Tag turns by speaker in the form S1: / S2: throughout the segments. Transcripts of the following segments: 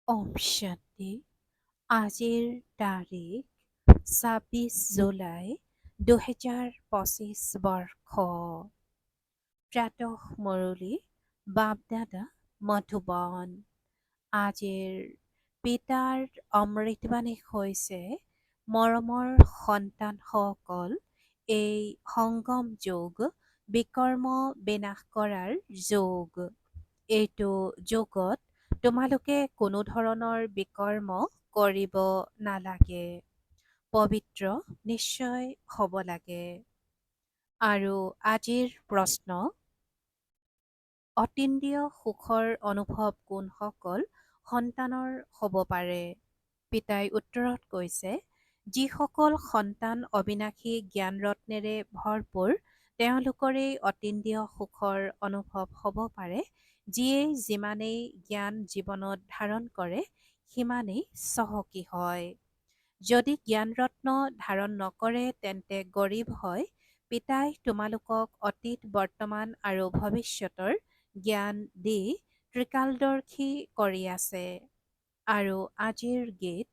S1: ওম শান্তি। আজিৰ তাৰিখ 26 জুলাই 2025 বৰ্ষ। প্ৰাতঃ মুৰলী বাপদাদা মধুবন। আজিৰ পিতাৰ অমৃতবাণী হৈছে, মৰমৰ সন্তানসকল, এই সংগম যোগ বিকৰ্ম বিনাশ কৰাৰ যোগ। এইটো যোগত তোমালোকে কোনো ধৰণৰ বিকৰ্ম কৰিব নালাগে। পবিত্ৰ নিশ্চয় হ'ব লাগে। আৰু আজিৰ প্ৰশ্ন, অতীন্দ্ৰিয় সুখৰ অনুভৱ কোনসকল সন্তানৰ হ'ব পাৰে? পিতাই উত্তৰত কৈছে, যিসকল সন্তান অবিনাশী জ্ঞান ৰত্নেৰে ভৰপূৰ, তেওঁলোকৰেই অতীন্দ্ৰিয় সুখৰ অনুভৱ হ'ব পাৰে। যিয়ে যিমানেই জ্ঞান জীৱনত ধাৰণ কৰে, সিমানেই চহকী হয়। যদি জ্ঞান ৰত্ন ধাৰণ নকৰে, তেন্তে গৰীব হয়। পিতাই তোমালোকক অতীত, বৰ্তমান আৰু ভৱিষ্যতৰ জ্ঞান দি ত্ৰিকালদৰ্শী কৰি আছে। আৰু আজিৰ গীত,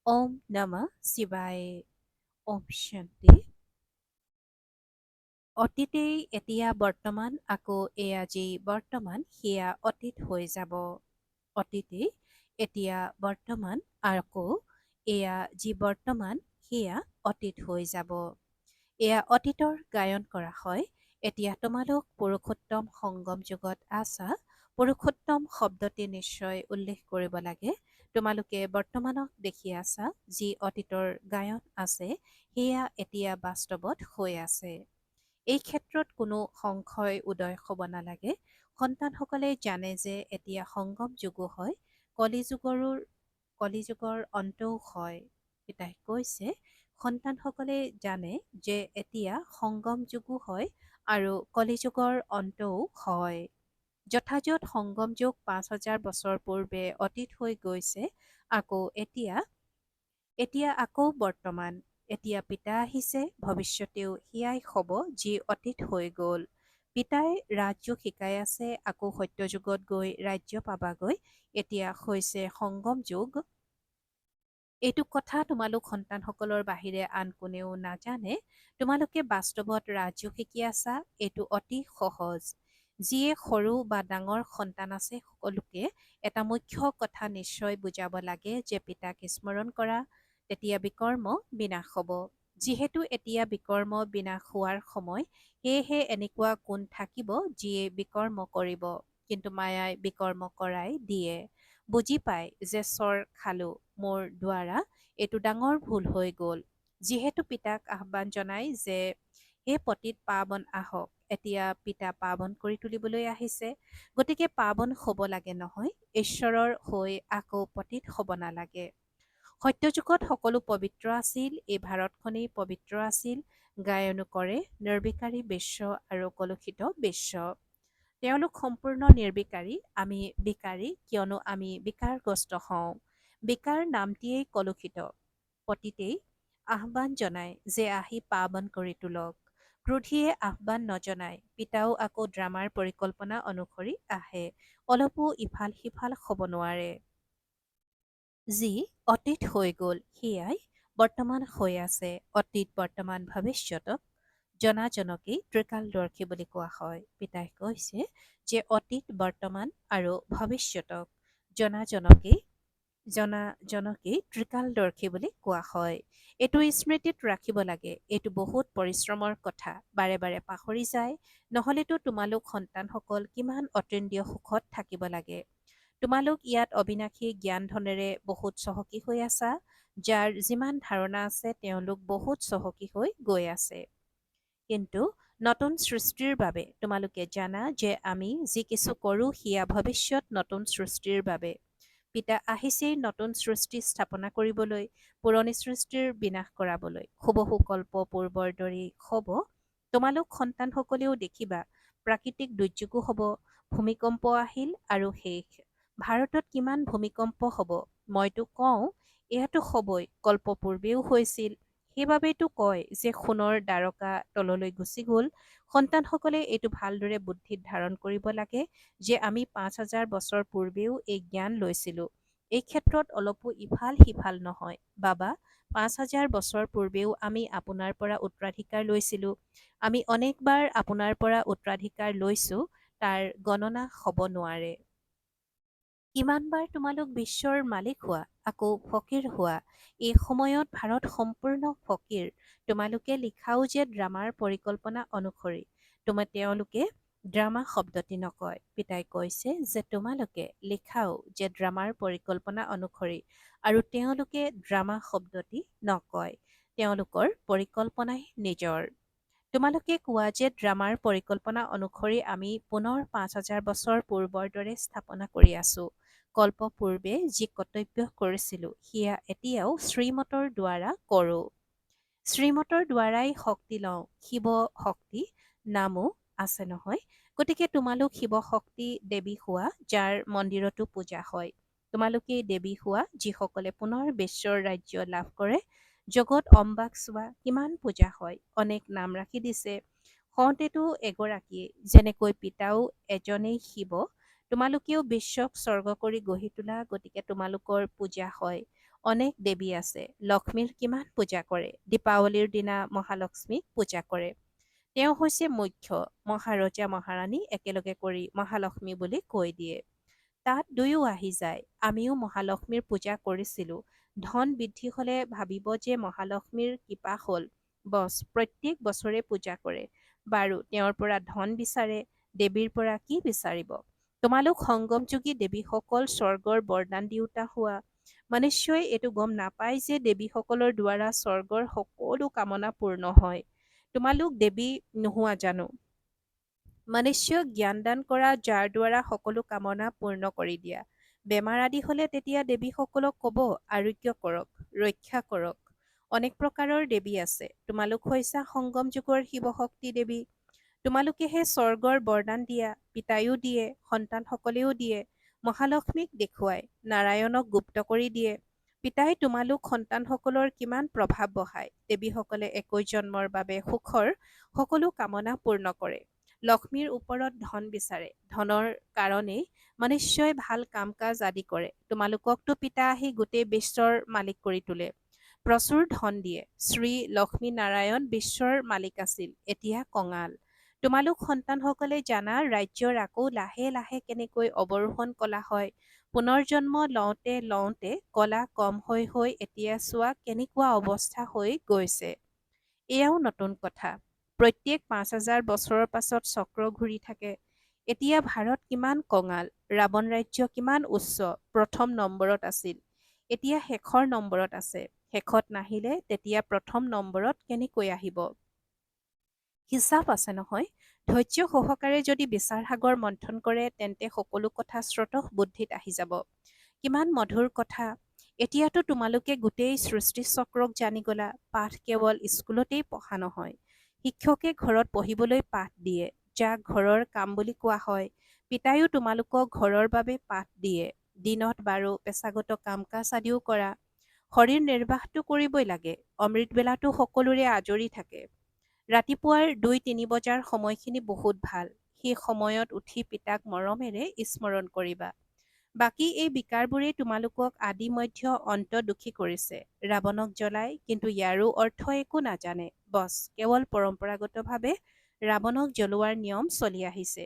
S1: ওম নমঃ শিৱায়। ওম শান্তি। অতীতেই এতিয়া বৰ্তমান, আকৌ এয়া যি বৰ্তমান সেয়া অতীত হৈ যাব। অতীতেই এতিয়া বৰ্তমান, আকৌ এয়া যি বৰ্তমান সেয়া অতীত হৈ যাব। এয়া অতীতৰ গায়ন কৰা হয়। এতিয়া তোমালোক পুৰুষোত্তম সংগম যুগত আছা। পুৰুষোত্তম শব্দটি নিশ্চয় উল্লেখ কৰিব লাগে। তোমালোকে বৰ্তমানক দেখি আছা। যি অতীতৰ গায়ন আছে, সেয়া এতিয়া বাস্তৱত হৈ আছে। এই ক্ষেত্ৰত কোনো সংশয় উদয় হ'ব নালাগে। সন্তানসকলে জানে যে এতিয়া সংগম যুগো হয়, কলিযুগৰ অন্তও হয়। পিতাই কৈছে, সন্তানসকলে জানে যে এতিয়া সংগম যুগো হয় আৰু কলিযুগৰ অন্তও হয়। যথাযথ সংগম যুগ ৫,০০০ বছৰ পূৰ্বে অতীত হৈ গৈছে। আকৌ এতিয়া আকৌ বৰ্তমান। এতিয়া পিতা আহিছে, ভৱিষ্যতেও সেয়াই হ'ব যি অতীত হৈ গ'ল। পিতাই ৰাজযোগ শিকাই আছে, আকৌ সত্যযুগত গৈ ৰাজ্য পাবাগৈ। এতিয়া হৈছে সংগম যুগ। এইটো কথা তোমালোক সন্তানসকলৰ বাহিৰে আন কোনেও নাজানে। তোমালোকে বাস্তৱত ৰাজযোগ শিকি আছা। এইটো অতি সহজ। যিয়ে সৰু বা ডাঙৰ সন্তান আছে, সকলোকে এটা মুখ্য কথা নিশ্চয় বুজাব লাগে যে পিতাক স্মৰণ কৰা, তেতিয়া বিকৰ্ম বিনাশ হ'ব। যিহেতু এতিয়া বিকৰ্ম বিনাশ হোৱাৰ সময়, সেয়েহে এনেকুৱা কোন থাকিব যিয়ে বিকৰ্ম কৰিব, কিন্তু মায়াই বিকৰ্ম কৰাই দিয়ে। বুজি পায় যে চৰ খালো মোৰ দ্বাৰা, এইটো ডাঙৰ ভুল হৈ গ'ল। যিহেতু পিতাক আহ্বান জনাই যে হে পতিত পাৱন আহক, এতিয়া পিতা পাৱন কৰি তুলিবলৈ আহিছে। গতিকে পাৱন হ'ব লাগে নহয়, ঈশ্বৰৰ হৈ আকৌ পতিত হ'ব নালাগে। সত্যযুগত সকলো পবিত্ৰ আছিল। এই ভাৰতখনেই পবিত্ৰ আছিল। গায়নো কৰে নিৰ্বিকাৰী বিশ্ব আৰু কলুষিত বিশ্ব। তেওঁলোক সম্পূৰ্ণ নিৰ্বিকাৰী, আমি বিকাৰী, কিয়নো আমি বিকাৰগ্ৰস্ত হওঁ। বিকাৰ নামটিয়েই কলুষিত। পতিতেই আহ্বান জনায় যে আহি পাৱন কৰি তোলক। ক্ৰোধীয়ে আহ্বান নজনায়। পিতাও আকৌ ড্ৰামাৰ পৰিকল্পনা অনুসৰি আহে। অলপো ইফাল সিফাল হ'ব নোৱাৰে। যি অতীত হৈ গ'ল, সেয়াই বৰ্তমান হৈ আছে। অতীত, বৰ্তমান, ভৱিষ্যতক জনাজনকেই ত্ৰিকালদৰ্শী বুলি কোৱা হয়। পিতাই কৈছে যে অতীত, বৰ্তমান আৰু ভৱিষ্যতক জনাজনকেই ত্ৰিকালদৰ্শী বুলি কোৱা হয়। এইটো স্মৃতিত ৰাখিব লাগে। এইটো বহুত পৰিশ্ৰমৰ কথা। বাৰে বাৰে পাহৰি যায়। নহলেতো তোমালোক সন্তানসকল কিমান অতীন্দ্ৰিয় সুখত থাকিব লাগে। তোমালোক ইয়াত অবিনাশী জ্ঞান ধনেৰে বহুত চহকী হৈ আছা। যাৰ যিমান ধাৰণা আছে, তেওঁলোক বহুত চহকী হৈ গৈ আছে। কিন্তু নতুন সৃষ্টিৰ বাবে তোমালোকে জানা যে আমি যি কিছু কৰোঁ, সেয়া ভৱিষ্যত নতুন সৃষ্টিৰ বাবে। পিতা আহিছেই নতুন সৃষ্টি স্থাপনা কৰিবলৈ, পুৰণি সৃষ্টিৰ বিনাশ কৰাবলৈ। হুবহু কল্প পূৰ্বৰ দৰেই হ'ব। তোমালোক সন্তানসকলেও দেখিবা, প্ৰাকৃতিক দুৰ্যোগো হ'ব। ভূমিকম্প আহিল আৰু শেষ। ভাৰতত কিমান ভূমিকম্প হ'ব? মইতো কওঁ, এয়াতো হ'বই, কল্প পূৰ্বেও হৈছিল। সেইবাবেইতো কয় যে সোণৰ দ্বাৰকা তললৈ গুচি গ'ল। সন্তানসকলে এইটো ভালদৰে বুদ্ধিত ধাৰণ কৰিব লাগে যে আমি ৫,০০০ বছৰ পূৰ্বেও এই জ্ঞান লৈছিলোঁ। এই ক্ষেত্ৰত অলপো ইফাল সিফাল নহয়। বাবা, ৫,০০০ বছৰ পূৰ্বেও আমি আপোনাৰ পৰা উত্তৰাধিকাৰ লৈছিলোঁ। আমি অনেকবাৰ আপোনাৰ পৰা উত্তৰাধিকাৰ লৈছোঁ, তাৰ গণনা হ'ব নোৱাৰে। কিমানবাৰ তোমালোক বিশ্বৰ মালিক হোৱা, আকৌ ফকীৰ হোৱা। এই সময়ত ভাৰত সম্পূৰ্ণ ফকীৰ। তোমালোকে লিখাও যে ড্ৰামাৰ পৰিকল্পনা অনুসৰি। তেওঁলোকে ড্ৰামা শব্দটি নকয়। পিতাই কৈছে যে তোমালোকে লিখাও যে ড্ৰামাৰ পৰিকল্পনা অনুসৰি, আৰু তেওঁলোকে ড্ৰামা শব্দটি নকয়। তেওঁলোকৰ পৰিকল্পনাই নিজৰ। তোমালোকে কোৱা যে ড্ৰামাৰ পৰিকল্পনা অনুসৰি আমি পুনৰ ৫,০০০ বছৰ পূৰ্বৰ দৰে স্থাপনা কৰি আছো। কল্প পূৰ্বে যি কৰ্তব্য কৰিছিলোঁ সেয়া এতিয়াও শ্ৰীমতৰ দ্বাৰা কৰোঁ। শ্ৰীমতৰ দ্বাৰাই শক্তি লওঁ। শিৱ শক্তি নামো আছে নহয়। গতিকে তোমালোক শিৱ শক্তি দেৱী হোৱা, যাৰ মন্দিৰতো পূজা হয়। তোমালোকেই দেৱী হোৱা, যিসকলে পুনৰ বিশ্বৰ ৰাজ্য লাভ কৰে। জগত অম্বাক চোৱা, কিমান পূজা হয়, অনেক নাম ৰাখি দিছে। হওঁতেতো এগৰাকীয়ে, যেনেকৈ পিতাও এজনেই শিৱ। তোমালোকেও বিশ্বক স্বৰ্গ কৰি গঢ়ি তোলা, গতিকে তোমালোকৰ পূজা হয়। অনেক দেৱী আছে। লক্ষ্মীৰ কিমান পূজা কৰে। দীপাৱলীৰ দিনা মহালক্ষ্মীক পূজা কৰে। তেওঁ হৈছে মুখ্য। মহাৰজা মহাৰাণী একেলগে কৰি মহালক্ষ্মী বুলি কৈ দিয়ে। তাত দুয়ো আহি যায়। আমিও মহালক্ষ্মীৰ পূজা কৰিছিলোঁ। ধন বৃদ্ধি হ'লে ভাবিব যে মহালক্ষ্মীৰ কৃপা হ'ল। বছ প্ৰত্যেক বছৰে পূজা কৰে। বাৰু তেওঁৰ পৰা ধন বিচাৰে, দেৱীৰ পৰা কি বিচাৰিব? তোমালোক সংগমযোগী দেৱীসকল স্বৰ্গৰ বৰদান দিওঁতা হোৱা। মনুষ্যই এইটো গম নাপায় যে দেৱীসকলৰ দ্বাৰা স্বৰ্গৰ সকলো কামনা পূৰ্ণ হয়। তোমালোক দেৱী নোহোৱা জানো? মনুষ্যক জ্ঞানদান কৰা, যাৰ দ্বাৰা সকলো কামনা পূৰ্ণ কৰি দিয়া। বেমাৰ আদি হ'লে তেতিয়া দেৱীসকলক ক'ব, আৰোগ্য কৰক, ৰক্ষা কৰক। অনেক প্ৰকাৰৰ দেৱী আছে। তোমালোক হৈছা সংগম যুগৰ শিৱশক্তি দেৱী। তোমালোকেহে স্বৰ্গৰ বৰদান দিয়া। পিতায়ো দিয়ে, সন্তানসকলেও দিয়ে। মহালক্ষ্মীক দেখুৱাই, নাৰায়ণক গুপ্ত কৰি দিয়ে। পিতাই তোমালোক সন্তানসকলৰ কিমান প্ৰভাৱ বঢ়ায়। দেৱীসকলে ২১ জন্মৰ বাবে সুখৰ সকলো কামনা পূৰ্ণ কৰে। লক্ষ্মীৰ ওপৰত ধন বিচাৰে। ধনৰ কাৰণেই মনুষ্যই ভাল কাম কাজ আদি কৰে। তোমালোককতো পিতা আহি গোটেই বিশ্বৰ মালিক কৰি তোলে। প্ৰচুৰ ধন দিয়ে। শ্ৰী লক্ষ্মীনাৰায়ণ বিশ্বৰ মালিক আছিল, এতিয়া কঙাল। তোমালোক সন্তানসকলে জানা ৰাজ্যৰ আকৌ লাহে লাহে কেনেকৈ অৱৰোহণ কলা হয়। পুনৰ্জন্ম লওঁতে লওঁতে কলা কম হৈ হৈ এতিয়া চোৱা কেনেকুৱা অৱস্থা হৈ গৈছে। এয়াও নতুন কথা। প্ৰত্যেক ৫,০০০ বছৰৰ পাছত চক্ৰ ঘূৰি থাকে। এতিয়া ভাৰত কিমান কঙাল। ৰাৱণ ৰাজ্য কিমান উচ্চ, প্ৰথম নম্বৰত আছিল। এতিয়া শেষৰ নম্বৰত আছে। শেষত নাহিলে তেতিয়া প্ৰথম নম্বৰত কেনেকৈ আহিব? হিচাপ আছে নহয়। ধৈৰ্য সহকাৰে যদি বিচাৰ সাগৰ মন্থন কৰে, তেন্তে সকলো কথা স্ৰোতঃ বুদ্ধিত আহি যাব। কিমান মধুৰ কথা। এতিয়াতো তোমালোকে গোটেই সৃষ্টিচক্ৰক জানি গলা। পাঠ কেৱল স্কুলতেই পঢ়া নহয়। শিক্ষকে ঘৰত পঢ়িবলৈ পাঠ দিয়ে, যাক ঘৰৰ কাম বুলি কোৱা হয়। পিতায়ো তোমালোকক ঘৰৰ বাবে পাঠ দিয়ে। দিনত বাৰু পেছাগত কাম কাজ আদিও কৰা। শৰীৰ নিৰ্বাহটো কৰিবই লাগে। অমৃতবেলাতো সকলোৰে আজৰি থাকে। ৰাতিপুৱাৰ ২-৩ বজাৰ সময়খিনি বহুত ভাল। সেই সময়ত উঠি পিতাক মৰমেৰে স্মৰণ কৰিবা। বাকী এই বিকাৰবোৰেই তোমালোকক আদি মধ্য অন্ত দুখী কৰিছে। ৰাৱণক জ্বলাই, কিন্তু ইয়াৰো অৰ্থ একো নাজানে। বছ কেৱল পৰম্পৰাগতভাৱে ৰাৱণক জ্বলোৱাৰ নিয়ম চলি আহিছে।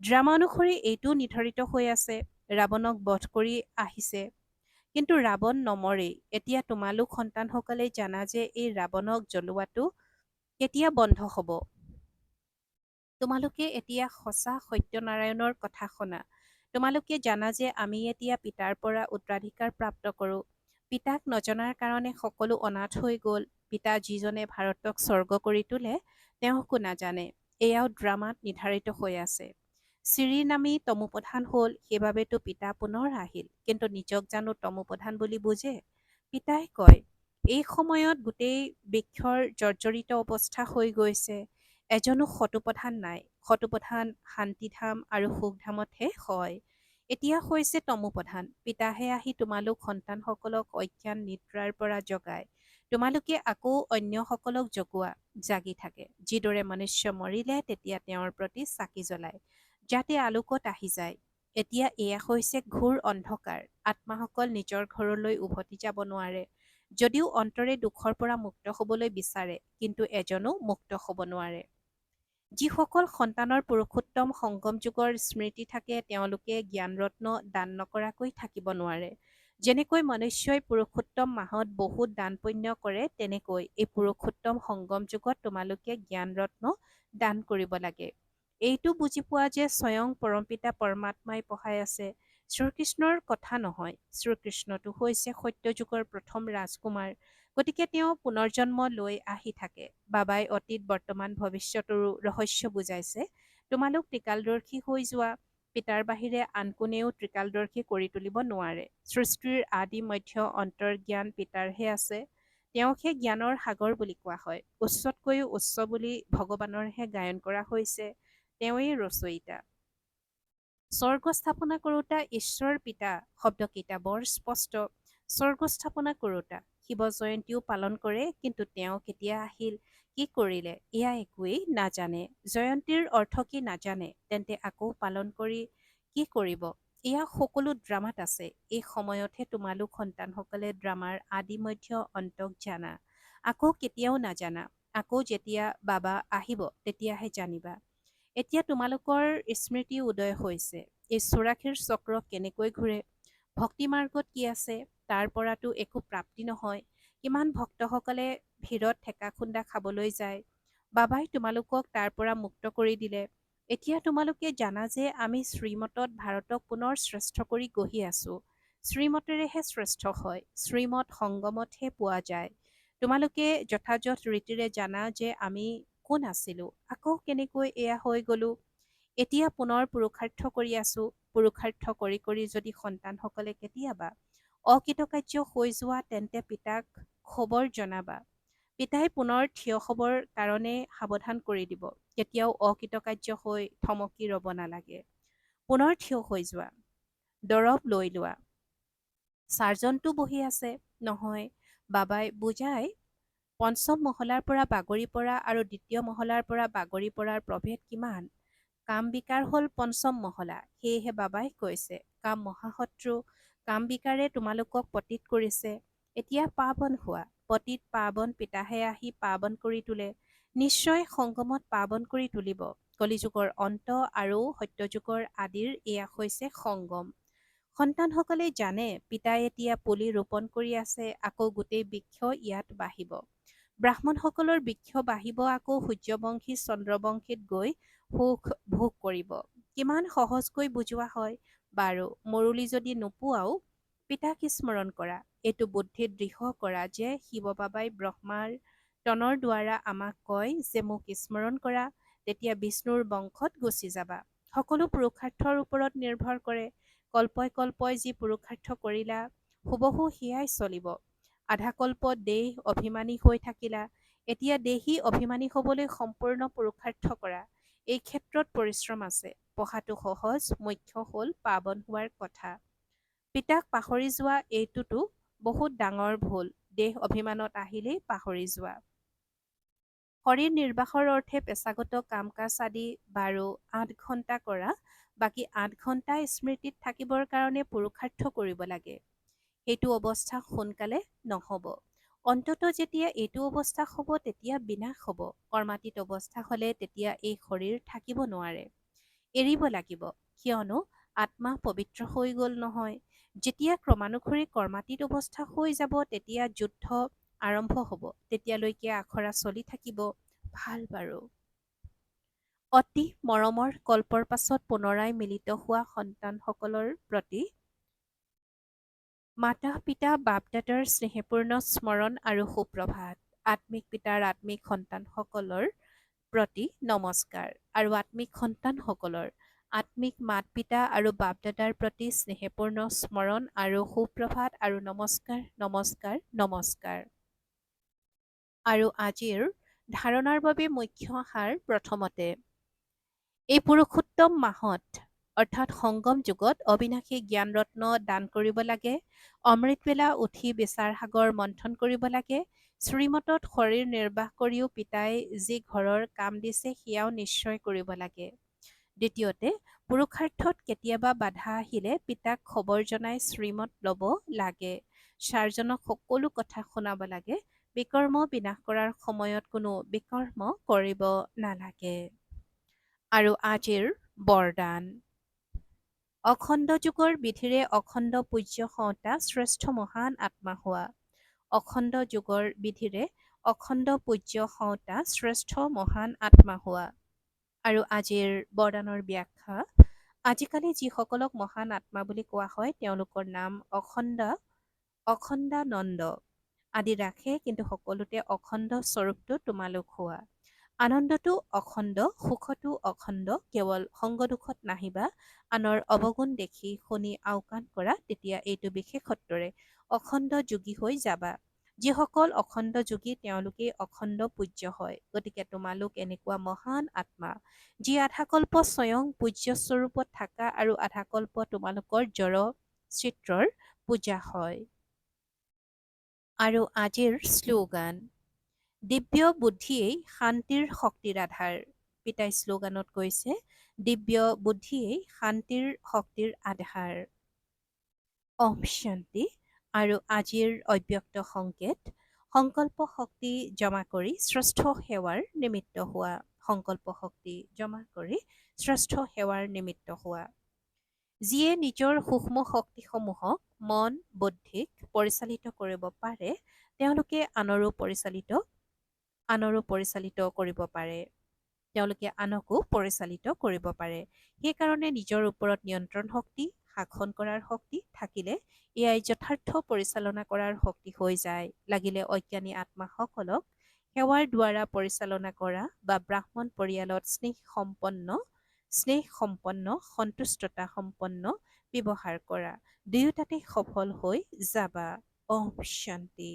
S1: ড্ৰামা অনুসৰি এইটো নিৰ্ধাৰিত হৈ আছে। ৰাৱণক বধ কৰি আহিছে। কিন্তু ৰাৱণ নমৰেই। এতিয়া তোমালোক সন্তানসকলে জানা যে এই ৰাৱণক জ্বলোৱাটো কেতিয়া বন্ধ হ'ব। তোমালোকে এতিয়া সঁচা সত্যনাৰায়ণৰ কথা শুনা। তোমালোকে জানা যে আমি এতিয়া পিতাৰ পৰা উত্তৰাধিকাৰ প্ৰাপ্ত কৰোঁ। পিতাক নজনাৰ কাৰণে সকলো অনাথ হৈ গ'ল। পিতা যিজনে ভাৰতক স্বৰ্গ কৰি তোলে, তেওঁকো নাজানে। এয়াও ড্ৰামাত নিৰ্ধাৰিত হৈ আছে। চিৰিনামী তমোপ্ৰধান হ'ল, সেইবাবেতো পিতা পুনৰ আহিল। কিন্তু নিজক জানো তমোপ্ৰধান বুলি বুজে? পিতাই কয়, এই সময়ত গোটেই বৃক্ষৰ জৰ্জৰিত অৱস্থা হৈ গৈছে। এজনো শতোপ্ৰধান নাই। শতোপ্ৰধান শান্তিধাম আৰু সুখধামতহে হয়। এতিয়া হৈছে তমোপ্ৰধান। পিতাহে আহি তোমালোক সন্তানসকলক অজ্ঞান নিদ্ৰাৰ পৰা জগায়। তোমালোকে আকৌ অন্যসকলক জগোৱা, জাগি থাকে। যিদৰে মনুষ্য মৰিলে তেতিয়া তেওঁৰ প্ৰতি চাকি জ্বলায়, যাতে আলোকত আহি যায়। এতিয়া এয়া হৈছে ঘোৰ অন্ধকাৰ। আত্মাসকল নিজৰ ঘৰলৈ উভতি যাব নোৱাৰে। যদিও অন্তৰে দুখৰ পৰা মুক্ত হ'বলৈ বিচাৰে, কিন্তু এজনো মুক্ত হ'ব নোৱাৰে। যিসকল সন্তানৰ পুৰুষোত্তম সংগম যুগৰ স্মৃতি থাকে, তেওঁলোকে জ্ঞানৰত্ন দান নকৰাকৈ থাকিব নোৱাৰে। যেনেকৈ মনুষ্যই পুৰুষোত্তম মাহত বহুত দান পুণ্য কৰে, তেনেকৈ এই পুৰুষোত্তম সংগম যুগত তোমালোকে জ্ঞানৰত্ন দান কৰিব লাগে। এইটো বুজি পোৱা যে স্বয়ং পৰমপিতা পৰমাত্মাই পঢ়াই আছে। শ্ৰীকৃষ্ণৰ কথা নহয়, শ্ৰীকৃষ্ণটো হৈছে সত্যযুগৰ প্ৰথম ৰাজকুমাৰ। গতিকে তেওঁ পুনৰ্জন্ম লৈ আহি থাকে। বাবাই অতীত বৰ্তমান ভৱিষ্যতৰো ৰহস্য বুজাইছে। তোমালোক ত্ৰিকালদৰ্শী হৈ যোৱা। পিতাৰ বাহিৰে আন কোনেও ত্ৰিকালদৰ্শী কৰি তুলিব নোৱাৰে। সৃষ্টিৰ আদি মধ্য অন্তৰ জ্ঞান পিতাৰহে আছে। তেওঁকহে জ্ঞানৰ সাগৰ বুলি কোৱা হয়। উচ্চতকৈও উচ্চ বুলি ভগৱানৰহে গায়ন কৰা হৈছে। তেওঁৱেই ৰচয়িতা। স্বৰ্গ স্থাপনা কৰোঁতা ঈশ্বৰ পিতা শব্দকেইটা বৰ স্পষ্ট। স্বৰ্গ স্থাপনা কৰোঁতা। শিৱ জয়ন্তীও পালন কৰে, কিন্তু তেওঁ কেতিয়া আহিল, কি কৰিলে, এয়া একোৱেই নাজানে। জয়ন্তীৰ অৰ্থ কি নাজানে, তেন্তে আকৌ পালন কৰি কি কৰিব? এয়া সকলো ড্ৰামাত আছে। এই সময়তহে তোমালোক সন্তানসকলে ড্ৰামাৰ আদি মধ্য অন্তক জানা। আকৌ কেতিয়াও নাজানা। আকৌ যেতিয়া বাবা আহিব, তেতিয়াহে জানিবা। এতিয়া তোমালোকৰ স্মৃতি উদয় হৈছে। এই চোৰাশীৰ চক্ৰ কেনেকৈ ঘূৰে? ভক্তি মাৰ্গত কি আছে, তাৰ পৰাতো একো প্ৰাপ্তি নহয়। কিমান ভক্তসকলে ভিৰত ঠেকা খুন্দা খাবলৈ যায়। বাবাই তোমালোকক তাৰ পৰা মুক্ত কৰি দিলে। এতিয়া তোমালোকে জানা যে আমি শ্ৰীমতত ভাৰতক পুনৰ শ্ৰেষ্ঠ কৰি গঢ়ি আছো। শ্ৰীমতেৰেহে শ্ৰেষ্ঠ হয়। শ্ৰীমত সংগমতহে পোৱা যায়। তোমালোকে যথাযথ ৰীতিৰে জানা যে আমি কোন আছিলো, আকৌ কেনেকৈ এয়া হৈ গলো। এতিয়া পুনৰ পুৰুষাৰ্থ কৰি আছো। পুৰুষাৰ্থ কৰি কৰি যদি সন্তানসকলে কেতিয়াবা অকৃতকাৰ্য হৈ যোৱা, তেন্তে পিতাক খবৰ জনাবা। পিতাই পুনৰ থিয় হ'বৰ কাৰণে সাৱধান কৰি দিব। কেতিয়াও অকৃতকাৰ্য হৈ থমকি ৰ'ব নালাগে। পুনৰ থিয় হৈ যোৱা। দৰৱ লৈ লোৱা। চাৰ্জনটো বহি আছে নহয়। বাবাই বুজাই পঞ্চম মহলাৰ পৰা বাগৰি পৰা আৰু দ্বিতীয় মহলাৰ পৰা বাগৰি পৰাৰ প্ৰভেদ কিমান। কাম বিকাৰ হ'ল পঞ্চম মহলা। সেয়েহে বাবাই কৈছে, কাম মহাশত্ৰু। কাম বিকাৰে তোমালোকক পতিত কৰিছে। এতিয়া পাৱন হোৱা। পতিত পাৱন পিতাহে আহি পাৱন কৰি তোলে। নিশ্চয় সংগমত পাৱন কৰি তুলিব। কলিযুগৰ অন্ত আৰু সত্যযুগৰ আদিৰ এয়া হৈছে সংগম। সন্তানসকলে জানে পিতাই এতিয়া পুলি ৰোপণ কৰি আছে, আকৌ গোটেই বৃক্ষ ইয়াত বাঢ়িব। ব্ৰাহ্মণসকলৰ বৃক্ষ বাঢ়িব, আকৌ সূৰ্যবংশী চন্দ্ৰবংশীত গৈ সুখ ভোগ কৰিব। কিমান সহজকৈ বুজোৱা হয়। বাৰু মুৰলী যদি নোপোৱাও, পিতাক স্মৰণ কৰা। এইটো বুদ্ধিত দৃঢ় কৰা যে শিৱ বাবাই ব্ৰহ্মাৰ তনৰ দ্বাৰা আমাক কয় যে মোক স্মৰণ কৰা, তেতিয়া বিষ্ণুৰ বংশত গুচি যাবা। সকলো পুৰুষাৰ্থৰ ওপৰত নিৰ্ভৰ কৰে। কল্পই কল্পই যি পুৰুষাৰ্থ কৰিলা, হুবহু সেয়াই চলিব। আধাকল্প দেহ অভিমানী হৈ থাকিলা। এতিয়া দেহী অভিমানী হ'বলৈ সম্পূৰ্ণ পুৰুষাৰ্থ কৰা। এই ক্ষেত্ৰত পৰিশ্ৰম আছে। পঢ়াটো সহজ, মুখ্য হ'ল পাৱন হোৱাৰ কথা। পিতাক পাহৰি যোৱা এইটোতো বহুত ডাঙৰ ভুল। দেহ অভিমানত আহিলেই পাহৰি যোৱা। শৰীৰ নিৰ্বাহৰ অৰ্থে পেছাগত কাম কাজ আদি বাৰু ৮ ঘণ্টা কৰা, বাকী ৮ ঘণ্টা স্মৃতিত থাকিবৰ কাৰণে পুৰুষাৰ্থ কৰিব লাগে। সেইটো অৱস্থা সোনকালে নহ'ব। অন্ততঃ যেতিয়া এইটো অৱস্থা হ'ব, তেতিয়া বিনাশ হ'ব। কৰ্মাতীত অৱস্থা হ'লে তেতিয়া এই শৰীৰ থাকিব নোৱাৰে। এৰিব লাগিব। কিয়নো আত্মা পবিত্ৰ হৈ গ'ল নহয়। যেতিয়া ক্ৰমানুসৰি কৰ্মাতীত অৱস্থা হৈ যাব, তেতিয়া যুদ্ধ আৰম্ভ হ'ব। তেতিয়ালৈকে আখৰা চলি থাকিব। ভাল বাৰু। অতি মৰমৰ কল্পৰ পাছত পুনৰাই মিলিত হোৱা সন্তানসকলৰ প্ৰতি মাতা পিতা বাপ দাদাৰ স্নেহপূৰ্ণ স্মৰণ আৰু সুপ্ৰভাত। আত্মিক পিতাৰ আত্মিক সন্তানসকলৰ প্ৰতি নমস্কাৰ আৰু আত্মিক সন্তানসকলৰ আত্মিক মাত পিতা আৰু বাপ দাদাৰ প্ৰতি স্নেহপূৰ্ণ স্মৰণ আৰু সুপ্ৰভাত আৰু নমস্কাৰ নমস্কাৰ নমস্কাৰ। আৰু আজিৰ ধাৰণাৰ বাবে মুখ্য সাৰ প্ৰথমতে। এই পুৰুষোত্তম মাহত অৰ্থাৎ সংগম যুগত অবিনাশী জ্ঞানৰত্ন দান কৰিব লাগে। অমৃতবেলা উঠি বিচাৰ সাগৰ মন্থন কৰিব লাগে। শ্ৰীমতত শৰীৰ নিৰ্বাহ কৰিও পিতাই যি ঘৰৰ কাম দিছে সেয়াও নিশ্চয় কৰিব লাগে। দ্বিতীয়তে, পুৰুষাৰ্থত কেতিয়াবা বাধা আহিলে পিতাক খবৰ জনাই শ্ৰীমত ল'ব লাগে। ছাৰজনক সকলো কথা শুনাব লাগে। বিকৰ্ম বিনাশ কৰাৰ সময়ত কোনো বিকৰ্ম কৰিব নালাগে। আৰু আজিৰ বৰদান। অখণ্ড যুগৰ বিধিৰে অখণ্ড পূজ্য হওঁতা শ্ৰেষ্ঠ মহান আত্মা হোৱা। অখণ্ড যুগৰ বিধিৰে অখণ্ড পূজ্য হওঁতা শ্ৰেষ্ঠ মহান আত্মা হোৱা। আৰু আজিৰ বৰদানৰ ব্যাখ্যা। আজিকালি যিসকলক মহান আত্মা বুলি কোৱা হয় তেওঁলোকৰ নাম অখণ্ডানন্দ আদি ৰাখে, কিন্তু সকলোতে অখণ্ড স্বৰূপটো তোমালোক হোৱা। আনন্দটো অখণ্ড, সুখতো অখণ্ড, কেৱল সংগ দুখত নাহিবা। আনৰ অৱগুণ দেখি শুনি আওকাণ কৰা, তেতিয়া এইটো বিশেষত্বৰে অখণ্ড যোগী হৈ যাবা। যিসকল অখণ্ড যোগী তেওঁলোকেই অখণ্ড পূজ্য হয়। গতিকে তোমালোক এনেকুৱা মহান আত্মা, যি আধাকল্প স্বয়ং পূজ্য স্বৰূপত থাকা আৰু আধাকল্প তোমালোকৰ জড় চিত্ৰৰ পূজা হয়। আৰু আজিৰ শ্লোগান। দিব্য বুদ্ধিয়েই শান্তিৰ শক্তিৰ আধাৰ। পিতাই শ্লোগানত কৈছে, দিব্য বুদ্ধিয়েই শান্তিৰ শক্তিৰ আধাৰ। ওম শান্তি। আৰু আজিৰ অব্যক্ত সংকেত। সংকল্প শক্তি জমা কৰি শ্ৰেষ্ঠ সেৱাৰ নিমিত্ত হোৱা। সংকল্প শক্তি জমা কৰি শ্ৰেষ্ঠ সেৱাৰ নিমিত্ত হোৱা। যিয়ে নিজৰ সূক্ষ্ম শক্তিসমূহক মন বুদ্ধিক পৰিচালিত কৰিব পাৰে, তেওঁলোকে আনৰো পৰিচালিত কৰিব পাৰে। তেওঁলোকে আনকো পৰিচালিত কৰিব পাৰে। সেইকাৰণে নিজৰ ওপৰত নিয়ন্ত্ৰণ শক্তি, শাসন কৰাৰ শক্তি থাকিলে এয়াই যথাৰ্থ পৰিচালনা কৰাৰ শক্তি হৈ যায়। লাগিলে অজ্ঞানী আত্মাসকলক সেৱাৰ দ্বাৰা পৰিচালনা কৰা বা ব্ৰাহ্মণ পৰিয়ালত স্নেহ সম্পন্ন, সন্তুষ্টতা সম্পন্ন ব্যৱহাৰ কৰা, দুয়োটাতে সফল হৈ যাবা। ওম শান্তি।